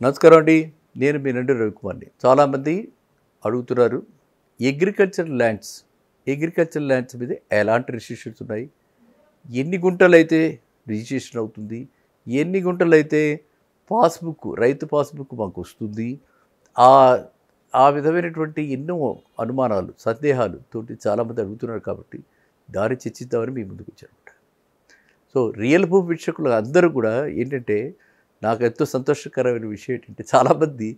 నమస్కారం అండి. నేను మీ నండి రవికుమార్ని. చాలామంది అడుగుతున్నారు అగ్రికల్చర్ ల్యాండ్స్ మీద ఎలాంటి రిస్ట్రిక్షన్స్ ఉన్నాయి, ఎన్ని గుంటలైతే రిజిస్ట్రేషన్ అవుతుంది, ఎన్ని గుంటలైతే రైతు పాస్బుక్ మాకు వస్తుంది, ఆ ఆ విధమైనటువంటి ఎన్నో అనుమానాలు సందేహాలు తోటి చాలామంది అడుగుతున్నారు. కాబట్టి దాన్ని చర్చిద్దామని మీ ముందుకు వచ్చారన్నమాట. సో రియల్ భూమి వీక్షకులు అందరూ కూడా ఏంటంటే, నాకు ఎంతో సంతోషకరమైన విషయం ఏంటంటే, చాలామంది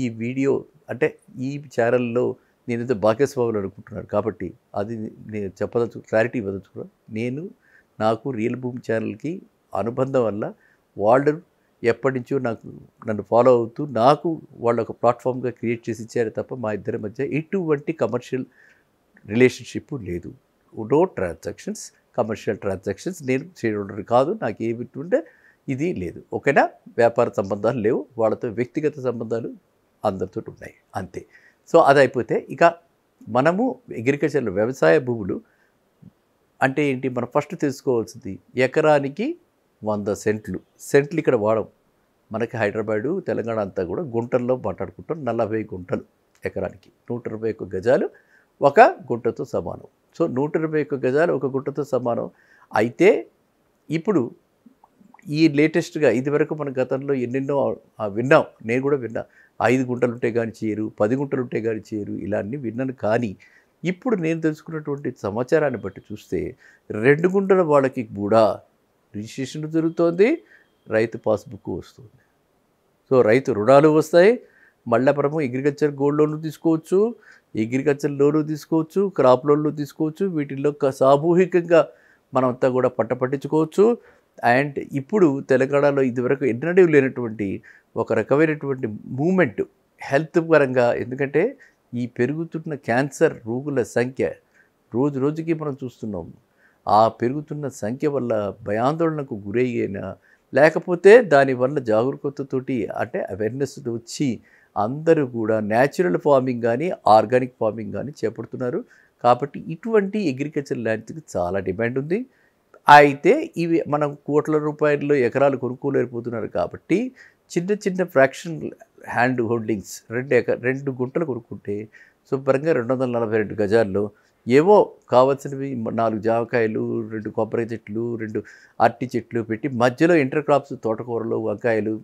ఈ వీడియో అంటే ఈ ఛానల్లో నేనేదో భాగ్యస్వాములు అనుకుంటున్నారు. కాబట్టి అది నేను క్లారిటీ ఇవ్వదలుచుకున్నాను. నాకు రియల్ భూమి ఛానల్కి అనుబంధం వల్ల వాళ్ళు ఎప్పటి నుంచో నన్ను ఫాలో అవుతూ వాళ్ళు ఒక ప్లాట్ఫామ్గా క్రియేట్ చేసి ఇచ్చారు తప్ప మా ఇద్దరి మధ్య ఎటువంటి కమర్షియల్ రిలేషన్షిప్ లేదు. No transactions, commercial transactions. నేను చేయడం కాదు, నాకు ఏమి ఉంటే ఇది లేదు. ఓకేనా? వ్యాపార సంబంధాలు లేవు, వాళ్ళతో వ్యక్తిగత సంబంధాలు అందరితో ఉన్నాయి, అంతే. సో అది అయిపోతే ఇక మనము అగ్రికల్చర్లో వ్యవసాయ భూములు అంటే ఏంటి, మనం ఫస్ట్ తెలుసుకోవాల్సింది ఎకరానికి 100 సెంట్లు ఇక్కడ వాడం. మనకి హైదరాబాదు తెలంగాణ అంతా కూడా గుంటల్లో మాట్లాడుకుంటాం. 40 గుంటలు ఎకరానికి, 121 గజాలు ఒక గుంటతో సమానం. సో 121 గజాలు ఒక గుంటతో సమానం. అయితే ఇప్పుడు ఈ లేటెస్ట్గా ఇదివరకు మన గతంలో ఎన్నెన్నో విన్నాం, నేను కూడా విన్నా. 5 గుంటలు ఉంటే కానీ చేయరు, 10 గుంటలు ఉంటే కానీ చేయరు, ఇలా అన్నీ విన్నాను. కానీ ఇప్పుడు నేను తెలుసుకున్నటువంటి సమాచారాన్ని బట్టి చూస్తే 2 గుంటల వాళ్ళకి కూడా రిజిస్ట్రేషన్ జరుగుతోంది, రైతు పాస్బుక్ వస్తుంది. సో రైతు రుణాలు వస్తాయి. మళ్ళీ అగ్రికల్చర్ గోల్డ్ లోన్లు తీసుకోవచ్చు, అగ్రికల్చర్ లోన్లు తీసుకోవచ్చు, క్రాప్ లోన్లు తీసుకోవచ్చు. వీటిల్లో సామూహికంగా మనమంతా కూడా పంట పండించుకోవచ్చు. అండ్ ఇప్పుడు తెలంగాణలో ఇదివరకు ఎన్నడూ లేనటువంటి ఒక రకమైనటువంటి మూమెంట్ హెల్త్ పరంగా. ఎందుకంటే ఈ పెరుగుతున్న క్యాన్సర్ రోగుల సంఖ్య రోజు రోజుకి మనం చూస్తున్నాం. ఆ పెరుగుతున్న సంఖ్య వల్ల భయాందోళనకు గురైన, లేకపోతే దానివల్ల జాగరూకతతోటి అంటే అవేర్నెస్ వచ్చి అందరూ కూడా న్యాచురల్ ఫార్మింగ్ కానీ ఆర్గానిక్ ఫార్మింగ్ కానీ చేపడుతున్నారు. కాబట్టి ఇటువంటి అగ్రికల్చర్ ల్యాండ్స్కి చాలా డిమాండ్ ఉంది. అయితే ఇవి మనం కోట్ల రూపాయల్లో ఎకరాలు కొనుక్కోలేకపోతున్నారు. కాబట్టి చిన్న చిన్న ఫ్రాక్షన్ హ్యాండ్ హోల్డింగ్స్ 2 గుంటలు కొనుక్కుంటే శుభ్రంగా 242 గజాల్లో ఏవో కావాల్సినవి 4 జామకాయలు, 2 కొబ్బరి చెట్లు, 2 అరటి చెట్లు పెట్టి మధ్యలో ఇంటర్ క్రాప్స్ తోటకూరలు, వంకాయలు,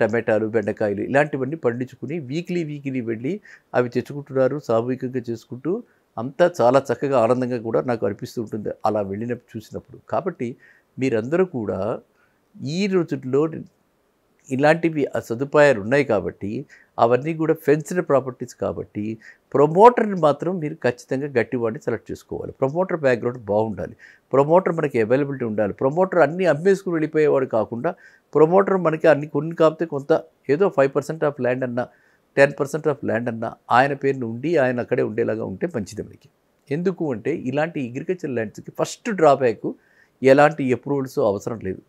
టమాటాలు, బెండకాయలు ఇలాంటివన్నీ పండించుకుని వీక్లీ వెళ్ళి అవి తెచ్చుకుంటున్నారు. సామూహికంగా చేసుకుంటూ అంతా చాలా చక్కగా ఆనందంగా కూడా నాకు అనిపిస్తూ ఉంటుంది అలా వెళ్ళినప్పుడు చూసినప్పుడు. కాబట్టి మీరందరూ కూడా ఈ రోజుల్లో ఇలాంటివి సదుపాయాలు ఉన్నాయి. కాబట్టి అవన్నీ కూడా ఫెన్స్డ్ ప్రాపర్టీస్. కాబట్టి ప్రమోటర్ని మాత్రం మీరు ఖచ్చితంగా గట్టివాడిని సెలెక్ట్ చేసుకోవాలి. ప్రమోటర్ బ్యాక్గ్రౌండ్ బాగుండాలి, ప్రమోటర్ మనకి అవైలబిలిటీ ఉండాలి. ప్రమోటర్ అన్నీ అమ్మేసుకుని వెళ్ళిపోయేవాడు కాకుండా, ప్రమోటర్ మనకి కొన్ని కాకపోతే కొంత ఏదో 5% ఆఫ్ ల్యాండ్ అన్నా 10% ఆఫ్ ల్యాండ్ అన్నా ఆయన పేరును ఉండి ఆయన అక్కడే ఉండేలాగా ఉంటే మంచిది మనకి. ఎందుకు అంటే ఇలాంటి అగ్రికల్చర్ ల్యాండ్స్కి ఫస్ట్ డ్రాబ్యాక్ ఎలాంటి అప్రూవల్స్ అవసరం లేదు.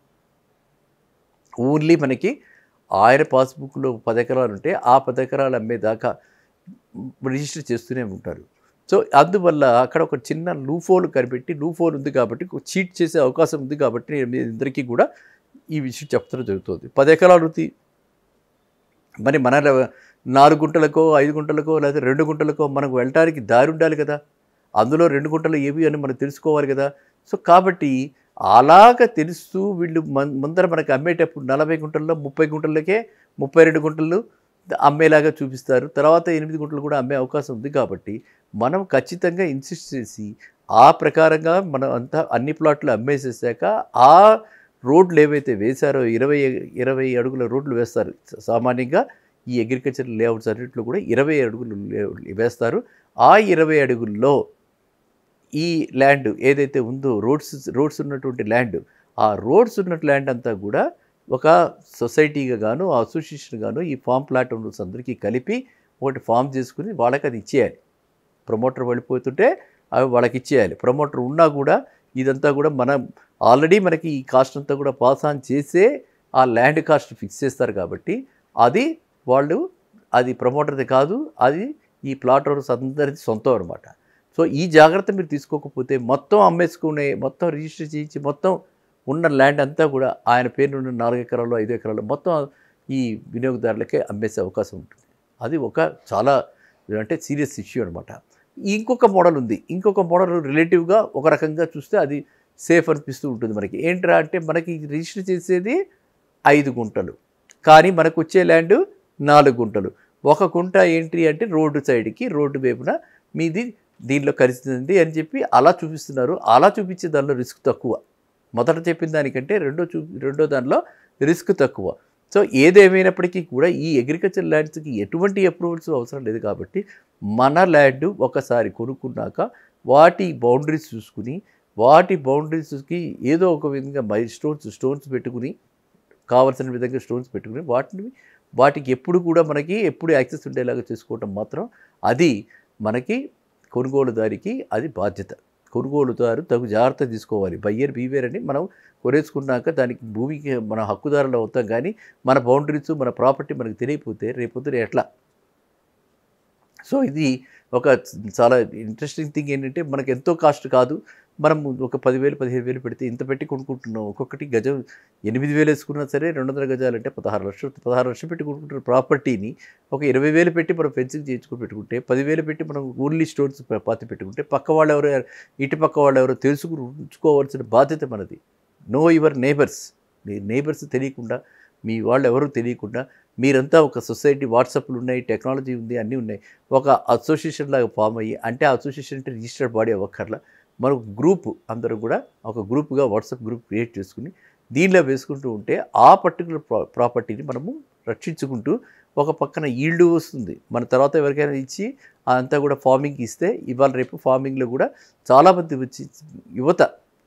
ఓన్లీ మనకి ఆయన పాస్బుక్లో 10 ఎకరాలు ఉంటే ఆ 10 ఎకరాలు అమ్మేదాకా రిజిస్టర్ చేస్తూనే ఉంటారు. సో అందువల్ల అక్కడ ఒక చిన్న లూఫోల్ కనిపెట్టి, లూఫోల్ ఉంది కాబట్టి చీట్ చేసే అవకాశం ఉంది. కాబట్టి నేను మీ అందరికీ కూడా ఈ విషయం చెప్తూ జరుగుతుంది. 10 ఎకరాలు మరి మన 4 గుంటలకో 5 గుంటలకో లేదా 2 గుంటలకో మనకు వెళ్ళటానికి దారి ఉండాలి కదా. అందులో 2 గుంటలు ఏవి అని మనం తెలుసుకోవాలి కదా. సో కాబట్టి అలాగ తెలుస్తూ వీళ్ళు ముందర మనకు అమ్మేటప్పుడు 40 గుంటల్లో 30 గుంటలకే 32 గుంటలు అమ్మేలాగా చూపిస్తారు. తర్వాత 8 గుంటలు కూడా అమ్మే అవకాశం ఉంది. కాబట్టి మనం ఖచ్చితంగా ఇన్సిస్ట్ చేసి ఆ ప్రకారంగా మనం అంతా అన్ని ప్లాట్లు అమ్మేసేసాక ఆ రోడ్లు ఏవైతే వేశారో 20 అడుగుల రోడ్లు వేస్తారు. సామాన్యంగా ఈ అగ్రికల్చర్ లేఅవుట్స్ అన్నింటిలో కూడా 20 అడుగులు వేస్తారు. ఆ 20 అడుగుల్లో ఈ ల్యాండ్ ఏదైతే ఉందో రోడ్స్ ఉన్నటువంటి ల్యాండ్, ఆ రోడ్స్ ఉన్న ల్యాండ్ అంతా కూడా ఒక సొసైటీగా గాను అసోసియేషన్ గాను ఈ ఫామ్ ప్లాట్ ఓనర్స్ అందరికీ కలిపి ఒకటి ఫామ్ చేసుకుని వాళ్ళకి అది ఇచ్చేయాలి. ప్రమోటర్ వెళ్ళిపోతుంటే అవి వాళ్ళకి ఇచ్చేయాలి. ప్రమోటర్ ఉన్నా కూడా ఇదంతా కూడా మనం ఆల్రెడీ మనకి ఈ కాస్ట్ అంతా కూడా పాస్ ఆన్ చేసే ఆ ల్యాండ్ కాస్ట్ ఫిక్స్ చేస్తారు. కాబట్టి అది ప్రమోటర్ది కాదు, అది ఈ ప్లాట్ ఓనర్స్ అందరిది సొంతం అనమాట. సో ఈ జాగ్రత్త మీరు తీసుకోకపోతే మొత్తం అమ్మేసుకునే, మొత్తం రిజిస్టర్ చేయించి మొత్తం ఉన్న ల్యాండ్ అంతా కూడా ఆయన పేరు నుండి 4 ఎకరాలు 5 ఎకరాలు మొత్తం ఈ వినియోగదారులకే అమ్మేసే అవకాశం ఉంటుంది. అది ఒక చాలా అంటే సీరియస్ ఇష్యూ అనమాట. ఇంకొక మోడల్ ఉంది. ఇంకొక మోడల్ రిలేటివ్గా ఒక రకంగా చూస్తే అది సేఫ్ అనిపిస్తూ ఉంటుంది మనకి. ఏంట్రా అంటే మనకి రిజిస్టర్ చేసేది 5 గుంటలు, కానీ మనకు వచ్చే ల్యాండ్ 4 గుంటలు. 1 గుంట ఏంటి అంటే రోడ్డు సైడ్కి, రోడ్డు వైపున మీది దీనిలో కలిసింది అని చెప్పి అలా చూపిస్తున్నారు. అలా చూపించే దానిలో రిస్క్ తక్కువ. మొదట చెప్పిన దానికంటే రెండో దానిలో రిస్క్ తక్కువ. సో ఏదేమైనప్పటికీ కూడా ఈ అగ్రికల్చర్ ల్యాండ్స్కి ఎటువంటి అప్రూవల్స్ అవసరం లేదు కాబట్టి మన ల్యాండ్ ఒకసారి కొనుక్కున్నాక వాటి బౌండరీస్ చూసుకుని, వాటి బౌండరీస్కి ఏదో ఒక విధంగా స్టోన్స్ పెట్టుకుని, కావాల్సిన విధంగా స్టోన్స్ పెట్టుకుని వాటికి ఎప్పుడు కూడా మనకి ఎప్పుడు యాక్సెస్ ఉండేలాగా చేసుకోవటం మాత్రం అది మనకి కొనుగోలుదారికి అది బాధ్యత. కొనుగోలుదారు తగు జాగ్రత్త తీసుకోవాలి. బయ్యర్ బీవేర్ అని మనం కొనేసుకున్నాక దానికి భూమికి మన హక్కుదారులు అవుతాం, కానీ మన బౌండరీస్ మన ప్రాపర్టీ మనకు తెలియకపోతే రేపొద్దున ఎట్లా? సో ఇది ఒక చాలా ఇంట్రెస్టింగ్ థింగ్ ఏంటంటే మనకు ఎంతో కాస్ట్ కాదు. మనం ఒక 10,000 15,000 పెడితే ఇంత పెట్టి కొనుక్కుంటున్నాం. ఒక్కొక్కటి గజం 8,000 వేసుకున్నా సరే 200 గజాలంటే 16 లక్షలు పెట్టి కొనుక్కుంటున్న ప్రాపర్టీని ఒక 20,000 పెట్టి మనం ఫెన్సింగ్ చేయించుకొని పెట్టుకుంటే, 10,000 పెట్టి మనం ఓన్లీ స్టోన్స్ పాతి పెట్టుకుంటే పక్క వాళ్ళు ఎవరో ఇటు పక్క వాళ్ళు ఎవరో తెలుసుకుని ఉంచుకోవాల్సిన బాధ్యత మనది. Know your neighbours. మీ నేబర్స్ తెలియకుండా, మీ వాళ్ళు ఎవరు తెలియకుండా మీరంతా ఒక సొసైటీ, వాట్సాప్లు ఉన్నాయి, టెక్నాలజీ ఉంది, అన్నీ ఉన్నాయి. ఒక అసోసియేషన్ లాగా ఫామ్ అయ్యి, అంటే ఆ అసోసియేషన్ అంటే రిజిస్టర్డ్ బాడీ అవ్వక్కర్లా, మనకు గ్రూప్ అందరూ కూడా ఒక గ్రూప్గా వాట్సాప్ గ్రూప్ క్రియేట్ చేసుకుని దీనిలో వేసుకుంటూ ఉంటే ఆ పర్టికులర్ ప్రాపర్టీని మనము రక్షించుకుంటూ ఒక పక్కన ఈల్డ్ వస్తుంది. మన తర్వాత ఎవరికైనా ఇచ్చి అంతా కూడా ఫార్మింగ్కి ఇస్తే ఇవాళ రేపు ఫార్మింగ్లో కూడా చాలామంది వచ్చి యువత,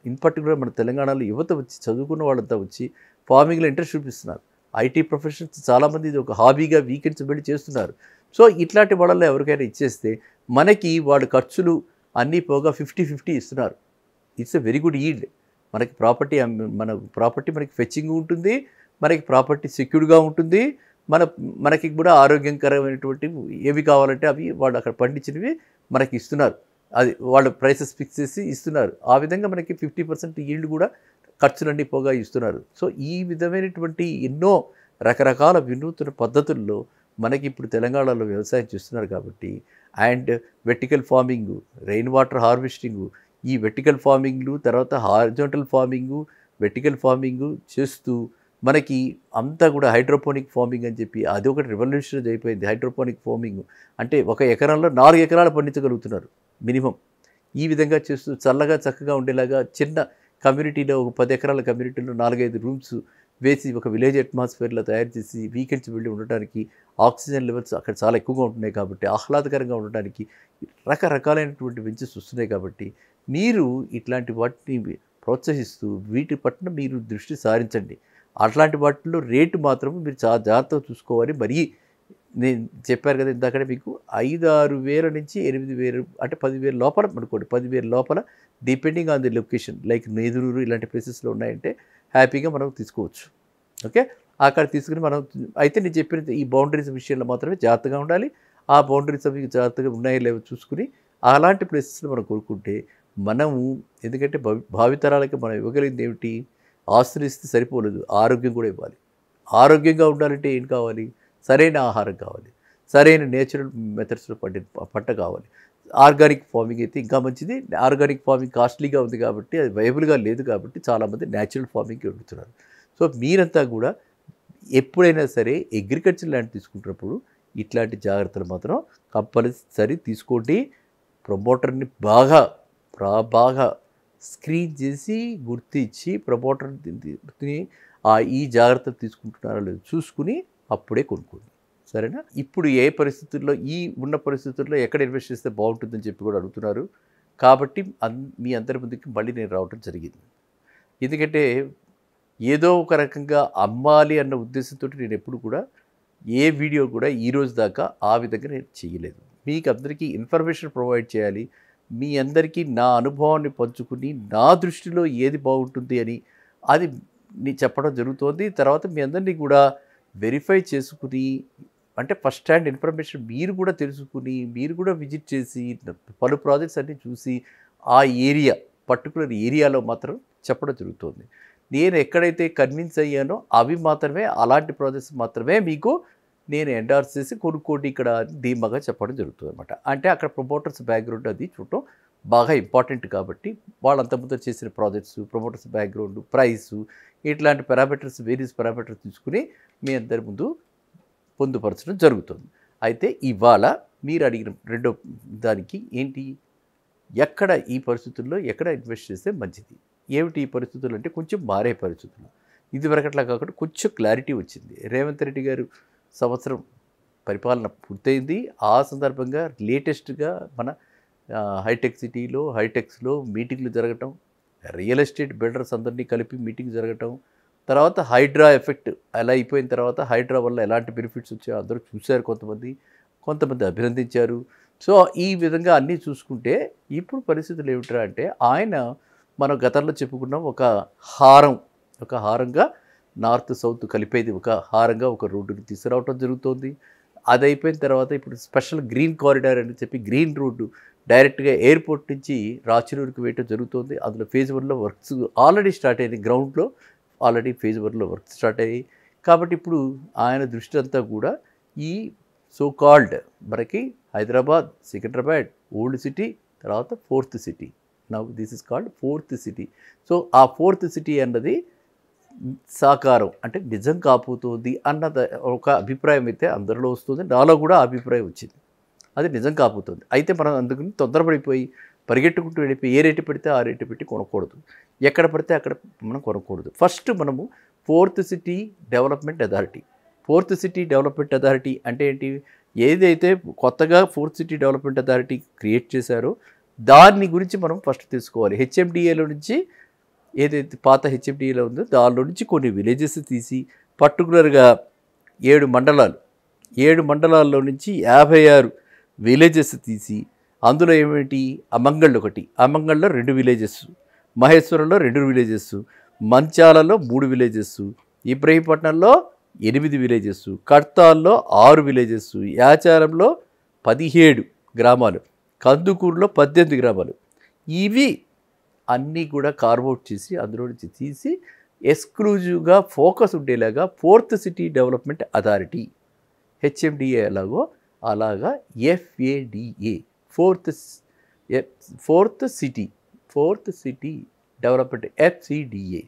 ఇన్ పర్టికులర్ మన తెలంగాణలో యువత వచ్చి చదువుకున్న వాళ్ళంతా వచ్చి ఫార్మింగ్లో ఇంట్రెస్ట్ చూపిస్తున్నారు. ఐటీ ప్రొఫెషనల్స్ చాలామంది ఇది ఒక హాబీగా వీకెండ్స్ వెళ్ళి చేస్తున్నారు. సో ఇట్లాంటి వాళ్ళల్లో ఎవరికైనా ఇచ్చేస్తే మనకి వాళ్ళ ఖర్చులు అన్నీ పోగా 50-50 ఇస్తున్నారు. It's a very good yield. మనకి ప్రాపర్టీ మనకి ఫెచ్చింగ్ ఉంటుంది, మనకి ప్రాపర్టీ సెక్యూర్డ్గా ఉంటుంది, మనకి కూడా ఆరోగ్యకరమైనటువంటి ఏవి కావాలంటే అవి వాళ్ళు అక్కడ పండించినవి మనకి ఇస్తున్నారు. అది వాళ్ళు ప్రైసెస్ ఫిక్స్ చేసి ఇస్తున్నారు. ఆ విధంగా మనకి 50% ఈల్డ్ కూడా ఖర్చులన్నీ పోగా ఇస్తున్నారు. సో ఈ విధమైనటువంటి ఎన్నో రకరకాల వినూత్న పద్ధతుల్లో మనకి ఇప్పుడు తెలంగాణలో వ్యవసాయం చేస్తున్నారు కాబట్టి, and vertical farming, rain water harvesting, ఈ వెర్టికల్ ఫార్మింగ్లు తర్వాత హారిజాంటల్ ఫార్మింగు, వెర్టికల్ ఫార్మింగు చేస్తూ మనకి అంతా కూడా హైడ్రోపోనిక్ ఫార్మింగ్ అని చెప్పి అది ఒకటి రెవల్యూషన్ అయిపోయింది. హైడ్రోపోనిక్ ఫార్మింగ్ అంటే 1 ఎకరంలో 4 ఎకరాలు పండించగలుగుతున్నారు మినిమం. ఈ విధంగా చేస్తూ చల్లగా చక్కగా ఉండేలాగా చిన్న కమ్యూనిటీలో ఒక 10 ఎకరాల కమ్యూనిటీలో 4-5 రూమ్స్ వేసి ఒక విలేజ్ అట్మాస్ఫియర్లో తయారు చేసి వీకెండ్స్ వెళ్ళి ఉండటానికి ఆక్సిజన్ లెవెల్స్ అక్కడ చాలా ఎక్కువగా ఉంటున్నాయి కాబట్టి ఆహ్లాదకరంగా ఉండటానికి రకరకాలైనటువంటి వెంచర్స్ వస్తున్నాయి కాబట్టి మీరు ఇట్లాంటి వాటిని ప్రోత్సహిస్తూ వీటి పట్ల మీరు దృష్టి సారించండి. అట్లాంటి వాటిల్లో రేటు మాత్రం మీరు చాలా జాగ్రత్తగా చూసుకోవాలి. మరీ నేను చెప్పారు కదా ఇందాకనే మీకు 5-6 వేల నుంచి 8,000 అంటే 10,000 లోపల అనుకోండి, 10,000 లోపల depending on the location like Nedururu ఇలాంటి ప్లేసెస్లో ఉన్నాయంటే హ్యాపీగా మనం తీసుకోవచ్చు. ఓకే, అక్కడ తీసుకుని మనం అయితే నేను చెప్పిన ఈ బౌండరీస్ విషయంలో మాత్రమే జాగ్రత్తగా ఉండాలి. ఆ బౌండరీస్ అవి జాగ్రత్తగా ఉన్నాయో లేవో చూసుకుని అలాంటి ప్లేసెస్లో మనం కోరుకుంటే మనము, ఎందుకంటే భావితరాలకి మనం ఇవ్వగలిగింది ఏమిటి? ఆస్తులు ఇస్తే సరిపోలేదు, ఆరోగ్యం కూడా ఇవ్వాలి. ఆరోగ్యంగా ఉండాలంటే ఏం కావాలి? సరైన ఆహారం కావాలి, సరైన నేచురల్ మెథడ్స్లో పంట కావాలి. ఆర్గానిక్ ఫార్మింగ్ అయితే ఇంకా మంచిది. ఆర్గానిక్ ఫార్మింగ్ కాస్ట్లీగా ఉంది కాబట్టి అది వైబుల్గా లేదు కాబట్టి చాలామంది న్యాచురల్ ఫార్మింగ్కి వెళ్తున్నారు. సో మీరంతా కూడా ఎప్పుడైనా సరే అగ్రికల్చర్ ల్యాండ్ తీసుకుంటున్నప్పుడు ఇట్లాంటి జాగ్రత్తలు మాత్రం కంపల్సరీ తీసుకోండి. ప్రమోటర్ని బాగా స్క్రీన్ చేసి గుర్తించి ప్రమోటర్ని ఈ జాగ్రత్తలు తీసుకుంటున్నారో లేదో చూసుకుని అప్పుడే కొనుక్కోండి. సరేనా? ఇప్పుడు ఏ పరిస్థితుల్లో ఉన్న పరిస్థితుల్లో ఎక్కడ ఇన్వెస్ట్ చేస్తే బాగుంటుందని చెప్పి కూడా అడుగుతున్నారు కాబట్టి మీ అందరి ముందుకి మళ్ళీ నేను రావడం జరిగింది. ఎందుకంటే ఏదో ఒక రకంగా అమ్మాలి అన్న ఉద్దేశంతో నేను ఎప్పుడు కూడా ఏ వీడియో కూడా ఈరోజు దాకా ఆ విధంగా నేను చేయలేదు. మీకు అందరికీ ఇన్ఫర్మేషన్ ప్రొవైడ్ చేయాలి. మీ అందరికీ నా అనుభవాన్ని పంచుకుని నా దృష్టిలో ఏది బాగుంటుంది అని అది చెప్పడం జరుగుతోంది. తర్వాత మీ అందరినీ కూడా వెరిఫై చేసుకుని, అంటే ఫస్ట్ హ్యాండ్ ఇన్ఫర్మేషన్ మీరు కూడా తెలుసుకుని, మీరు కూడా విజిట్ చేసి పలు ప్రాజెక్ట్స్ అన్నీ చూసి ఆ ఏరియా పర్టికులర్ ఏరియాలో మాత్రం చెప్పడం జరుగుతుంది. నేను ఎక్కడైతే కన్విన్స్ అయ్యానో అవి మాత్రమే, అలాంటి ప్రాజెక్ట్స్ మాత్రమే మీకు నేను ఎండార్స్ చేసి కొనుక్కోండి ఇక్కడ ధీమాగా చెప్పడం జరుగుతుంది అనమాట. అంటే అక్కడ ప్రమోటర్స్ బ్యాక్గ్రౌండ్ అది చూడటం బాగా ఇంపార్టెంట్ కాబట్టి వాళ్ళంత ముందు చేసిన ప్రాజెక్ట్స్, ప్రమోటర్స్ బ్యాక్గ్రౌండ్, ప్రైసు, ఇట్లాంటి పారామీటర్స్, వేరియస్ పారామీటర్స్ తీసుకుని మీ అందరి ముందు పొందుపరచడం జరుగుతుంది. అయితే ఇవాళ మీరు అడిగిన రెండో దానికి ఏంటి, ఎక్కడ ఈ పరిస్థితుల్లో ఎక్కడ ఇన్వెస్ట్ చేస్తే మంచిది, ఏమిటి ఈ పరిస్థితులు అంటే కొంచెం మారే పరిస్థితులు. ఇదివరకట్లా కాకుండా కొంచెం క్లారిటీ వచ్చింది. రేవంత్ రెడ్డి గారు సంవత్సరం పరిపాలన పూర్తయింది. ఆ సందర్భంగా లేటెస్ట్గా మన హైటెక్ సిటీలో, హైటెక్స్లో మీటింగ్లు జరగటం, రియల్ ఎస్టేట్ బిల్డర్స్ అందరినీ కలిపి మీటింగ్ జరగటం, తర్వాత హైడ్రా ఎఫెక్ట్ అలా అయిపోయిన తర్వాత హైడ్రా వల్ల ఎలాంటి బెనిఫిట్స్ వచ్చాయో అందరూ చూశారు, కొంతమంది అభినందించారు. సో ఈ విధంగా అన్నీ చూసుకుంటే ఇప్పుడు పరిస్థితులు ఏమిట్రా అంటే, ఆయన మనం గతంలో చెప్పుకున్నాం ఒక హారంగా నార్త్ సౌత్ కలిపేది ఒక హారంగా ఒక రోడ్డుని తీసుకురావటం జరుగుతోంది. అది అయిపోయిన తర్వాత ఇప్పుడు స్పెషల్ గ్రీన్ కారిడార్ అని చెప్పి గ్రీన్ రోడ్డు డైరెక్ట్గా ఎయిర్పోర్ట్ నుంచి రాచనూరుకి వేయటం జరుగుతుంది. అందులో ఫేజ్ 1లో వర్క్స్ ఆల్రెడీ స్టార్ట్ అయ్యింది. గ్రౌండ్లో ఆల్రెడీ ఫేజ్ 1లో వర్క్స్ స్టార్ట్ అయ్యాయి. కాబట్టి ఇప్పుడు ఆయన దృష్టి అంతా కూడా ఈ సో కాల్డ్ మనకి హైదరాబాద్, సికింద్రాబాద్, ఓల్డ్ సిటీ, తర్వాత 4th city. Now this is called 4th city. So ఆ 4th సిటీ అన్నది సాకారం అంటే నిజం కాబోతోంది అన్నది ఒక అభిప్రాయం అయితే అందరిలో వస్తుంది. నాలో కూడా అభిప్రాయం వచ్చింది, అది నిజం కాబోతుంది. అయితే మనం అందుకని తొందరపడిపోయి పరిగెట్టుకుంటూ వెళ్ళిపోయి ఏ రేటు పెడితే ఆ రేటు పెట్టి కొనకూడదు, ఎక్కడ పడితే అక్కడ మనం కొనకూడదు. ఫస్ట్ మనము 4th city development authority. 4th city development authority అంటే ఏంటి, ఏదైతే కొత్తగా 4th city development authority create చేశారో దాన్ని గురించి మనం ఫస్ట్ తెలుసుకోవాలి. హెచ్ఎండిఏలో నుంచి ఏదైతే పాత హెచ్ఎండిఏలో ఉందో దానిలో నుంచి కొన్ని విలేజెస్ తీసి పర్టికులర్గా 7 మండలాల్లో నుంచి 56 విలేజెస్ తీసి అందులో ఏమిటి అమంగళ్ళు ఒకటి, అమంగళ్ళలో 2 విలేజెస్, మహేశ్వరంలో 2 విలేజెస్, మంచాలలో 3 విలేజెస్, ఇబ్రహీంపట్నంలో 8 విలేజెస్, కడ్తాల్లో 6 విలేజెస్, యాచారంలో 17 గ్రామాలు, కందుకూరులో 18 గ్రామాలు. ఇవి అన్నీ కూడా కార్వౌట్ చేసి అందులో నుంచి తీసి ఎక్స్క్లూజివ్గా ఫోకస్ ఉండేలాగా 4th city development authority, HMDA ఎలాగో అలాగా FADA, 4th city development FCDA,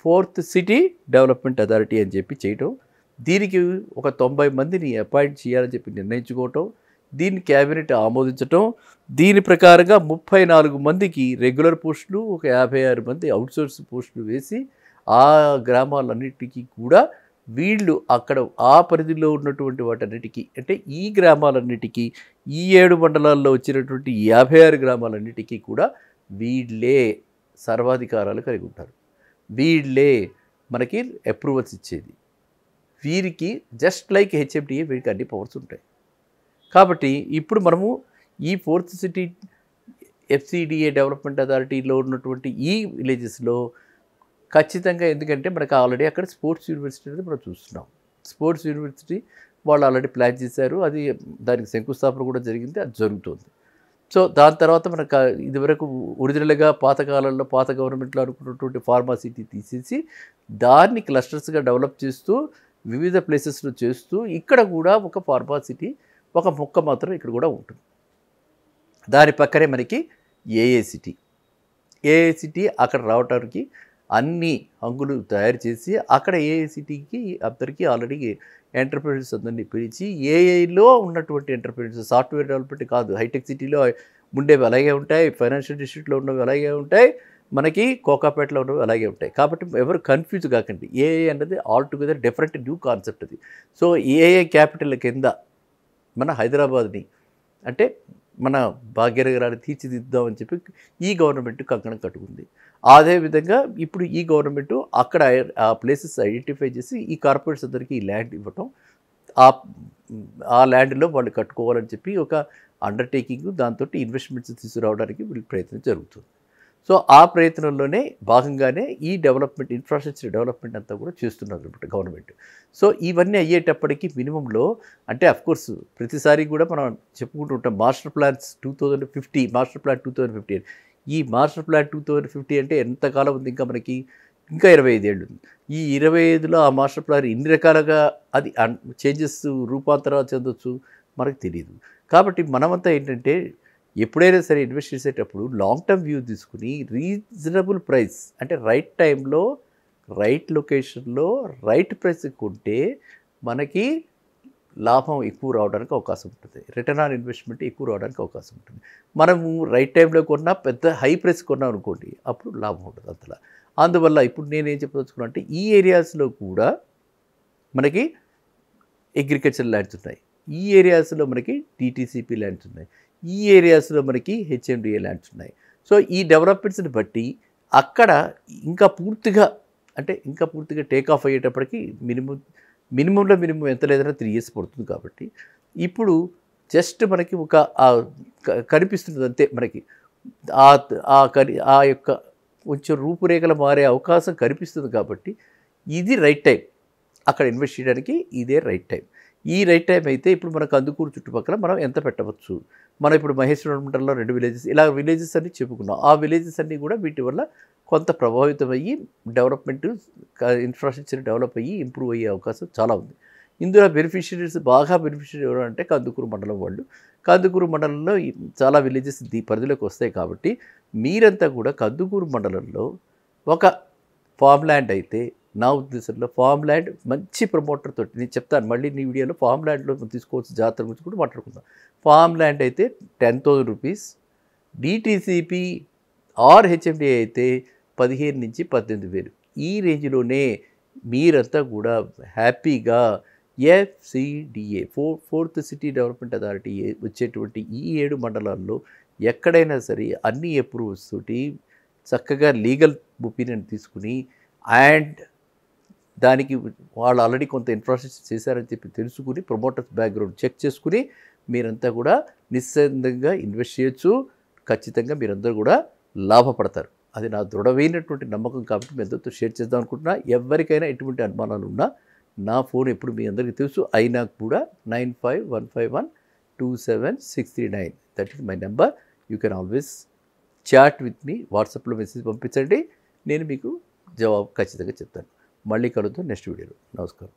4th city development authority అని చెప్పి చేయటం. దీనికి ఒక 90 మందిని అపాయింట్ చేయాలని చెప్పి నిర్ణయించుకోవటం, దీన్ని క్యాబినెట్ ఆమోదించటం. దీని ప్రకారంగా 34 మందికి రెగ్యులర్ పోస్టులు, ఒక 56 మంది అవుట్సోర్స్ పోస్టులు వేసి ఆ గ్రామాలన్నిటికీ కూడా వీళ్ళు అక్కడ ఆ పరిధిలో ఉన్నటువంటి వాటన్నిటికీ అంటే ఈ గ్రామాలన్నిటికీ ఈ 7 మండలాల్లో వచ్చినటువంటి 56 గ్రామాలన్నిటికీ కూడా వీళ్ళే సర్వాధికారాలు కలిగి ఉంటారు. వీళ్ళే మనకి అప్రూవల్స్ ఇచ్చేది. వీరికి జస్ట్ లైక్ హెచ్ఎండిఏ వీరికి అన్ని పవర్స్ ఉంటాయి. కాబట్టి ఇప్పుడు మనము ఈ 4th సిటీ FCDA డెవలప్మెంట్ అథారిటీలో ఉన్నటువంటి ఈ విలేజెస్లో ఖచ్చితంగా, ఎందుకంటే మనకు ఆల్రెడీ అక్కడ స్పోర్ట్స్ యూనివర్సిటీ అనేది మనం చూస్తున్నాం. స్పోర్ట్స్ యూనివర్సిటీ వాళ్ళు ఆల్రెడీ ప్లాన్ చేశారు, అది దానికి శంకుస్థాపన కూడా జరిగింది, అది జరుగుతుంది. సో దాని తర్వాత మనకు ఇదివరకు ఒరిజినల్గా పాత కాలంలో పాత గవర్నమెంట్లో అనుకున్నటువంటి ఫార్మాసిటీ తీసేసి దాన్ని క్లస్టర్స్గా డెవలప్ చేస్తూ వివిధ ప్లేసెస్లో చేస్తూ ఇక్కడ కూడా ఒక ఫార్మాసిటీ ఒక మొక్క మాత్రం ఇక్కడ కూడా ఉంటుంది. దాని పక్కనే మనకి ఏఏసిటీ అక్కడ రావడానికి అన్ని హంగులు తయారు చేసి అక్కడ ఏఐసిటీకి అందరికీ ఆల్రెడీ ఎంటర్ప్రెన్యూర్స్ అందరినీ పిలిచి ఏఐలో ఉన్నటువంటి ఎంటర్ప్రెన్యూర్స్, సాఫ్ట్వేర్ డెవలప్మెంట్ కాదు, హైటెక్ సిటీలో ఉండేవి అలాగే ఉంటాయి, ఫైనాన్షియల్ డిస్ట్రిక్ట్లో ఉన్నవి అలాగే ఉంటాయి, మనకి కోకాపేటలో ఉన్నవి అలాగే ఉంటాయి. కాబట్టి ఎవరు కన్ఫ్యూజ్ కాకండి. ఏఐ అన్నది ఆల్టుగెదర్ డిఫరెంట్ న్యూ కాన్సెప్ట్ అది. సో ఏఐ క్యాపిటల్ కింద మన హైదరాబాద్ని అంటే మన భాగ్యనగరాన్ని తీర్చిదిద్దామని చెప్పి ఈ గవర్నమెంట్ కంకణం కట్టుకుంది. అదేవిధంగా ఇప్పుడు ఈ గవర్నమెంట్ అక్కడ ఆ ప్లేసెస్ ఐడెంటిఫై చేసి ఈ కార్పొరేట్స్ అందరికీ ఈ ల్యాండ్ ఇవ్వటం, ఆ ల్యాండ్లో వాళ్ళు కట్టుకోవాలని చెప్పి ఒక అండర్టేకింగ్, దాంతో ఇన్వెస్ట్మెంట్స్ తీసుకురావడానికి వీళ్ళ ప్రయత్నం జరుగుతుంది. సో ఆ ప్రయత్నంలోనే భాగంగానే ఈ డెవలప్మెంట్, ఇన్ఫ్రాస్ట్రక్చర్ డెవలప్మెంట్ అంతా కూడా చేస్తున్నారు అనమాట గవర్నమెంట్. సో ఇవన్నీ అయ్యేటప్పటికీ మినిమంలో అంటే అఫ్కోర్స్ ప్రతిసారి కూడా మనం చెప్పుకుంటూ ఉంటాం మాస్టర్ ప్లాన్స్ 2050, మాస్టర్ ప్లాన్ 2050. ఈ మాస్టర్ ప్లాన్ 2050 అంటే ఎంతకాలం ఉంది ఇంకా మనకి? ఇంకా 25 ఏళ్ళు ఉంది. ఈ 25లో ఆ మాస్టర్ ప్లాన్ ఇన్ని రకాలుగా అది చేంజెస్ రూపాంతరాలు చెందొచ్చు మనకు తెలీదు. కాబట్టి మనమంతా ఏంటంటే ఎప్పుడైనా సరే ఇన్వెస్ట్ చేసేటప్పుడు లాంగ్ టర్మ్ వ్యూ తీసుకుని రీజనబుల్ ప్రైస్ అంటే రైట్ టైంలో, రైట్ లొకేషన్‌లో, రైట్ ప్రైస్‌కి కొంటే మనకి లాభం ఎక్కువ రావడానికి అవకాశం ఉంటుంది. రిటర్న్ ఆన్ ఇన్వెస్ట్‌మెంట్ ఎక్కువ రావడానికి అవకాశం ఉంటుంది. మనము రైట్ టైంలో కొన్నా పెద్ద హై ప్రైస్ కొన్నాం అనుకోండి, అప్పుడు లాభం ఉండదు అంతలా. అందువల్ల ఇప్పుడు నేనేం చెప్పదలుచుకున్నా అంటే ఈ ఏరియాస్‌లో కూడా మనకి అగ్రికల్చర్ ల్యాండ్స్ ఉన్నాయి. ఈ ఏరియాస్‌లో మనకి టీటీసీపీ ల్యాండ్స్ ఉన్నాయి. ఈ ఏరియాస్‌లో మనకి హెచ్ఎండిఏ ల్యాండ్స్ ఉన్నాయి. సో ఈ డెవలప్‌మెంట్స్‌ని బట్టి అక్కడ ఇంకా పూర్తిగా ఇంకా పూర్తిగా టేక్ ఆఫ్ అయ్యేటప్పటికి మినిమంలో మినిమం ఎంత లేదన్నా 3 ఇయర్స్ పడుతుంది. కాబట్టి ఇప్పుడు జస్ట్ మనకి ఒక కనిపిస్తుంది అంతే మనకి. ఆ యొక్క కొంచెం రూపురేఖలు మారే అవకాశం కనిపిస్తుంది కాబట్టి ఇది రైట్ టైం. అక్కడ ఇన్వెస్ట్ చేయడానికి ఇదే రైట్ టైం. ఈ రైట్ టైం అయితే ఇప్పుడు మన కందుకూరు చుట్టుపక్కల మనం ఎంత పెట్టవచ్చు? మనం ఇప్పుడు మహేశ్వరం మండలంలో 2 విలేజెస్ ఇలా విలేజెస్ అన్నీ చెప్పుకున్నాం. ఆ విలేజెస్ అన్నీ కూడా వీటి వల్ల కొంత ప్రభావితం అయ్యి డెవలప్మెంట్ ఇన్ఫ్రాస్ట్రక్చర్ డెవలప్ అయ్యి ఇంప్రూవ్ అయ్యే అవకాశం చాలా ఉంది. ఇందులో బాగా బెనిఫిషియరీ ఎవరు అంటే కందుకూరు మండలం వాళ్ళు. కందుకూరు మండలంలో చాలా విలేజెస్ పరిధిలోకి వస్తాయి. కాబట్టి మీరంతా కూడా కందుకూరు మండలంలో ఒక ఫామ్ ల్యాండ్ అయితే నా ఉద్దేశంలో ఫామ్ ల్యాండ్ మంచి ప్రమోటర్ తోటి నేను చెప్తాను మళ్ళీ నీ వీడియోలో ఫామ్ ల్యాండ్లో తీసుకోవచ్చు జాతర గురించి కూడా మాట్లాడుకుందాం. ఫామ్ ల్యాండ్ అయితే 10,000 రూపీస్, డిటీసీపీ ఆర్ హెచ్ఎండిఏ అయితే 15,000 నుంచి 18,000 ఈ రేంజ్లోనే మీరంతా కూడా హ్యాపీగా FCDA fourth city development authority వచ్చేటువంటి ఈ 7 మండలాల్లో ఎక్కడైనా సరే అన్ని అప్రూవల్స్ తోటి చక్కగా లీగల్ ఒపీనియన్ తీసుకుని అండ్ దానికి వాళ్ళు ఆల్రెడీ కొంత ఇన్ఫ్రాస్ట్రక్చర్ చేశారని చెప్పి తెలుసుకుని ప్రమోటర్స్ బ్యాక్గ్రౌండ్ చెక్ చేసుకుని మీరంతా కూడా నిస్సందేహంగా ఇన్వెస్ట్ చేయొచ్చు. ఖచ్చితంగా మీరందరూ కూడా లాభపడతారు. అది నా దృఢమైనటువంటి నమ్మకం. కాబట్టి మీ అందరితో షేర్ చేద్దాం అనుకుంటున్నా. ఎవరికైనా ఎటువంటి అనుమానాలు ఉన్నా నా ఫోన్ ఎప్పుడు మీ అందరికీ తెలుసు. అయినా కూడా 9515127639 that is my number. You can always chat with me. వాట్సాప్లో మెసేజ్ పంపించండి, నేను మీకు జవాబు ఖచ్చితంగా చెప్తాను. మళ్ళీ కలుద్దాం నెక్స్ట్ వీడియోలో. నమస్కారం.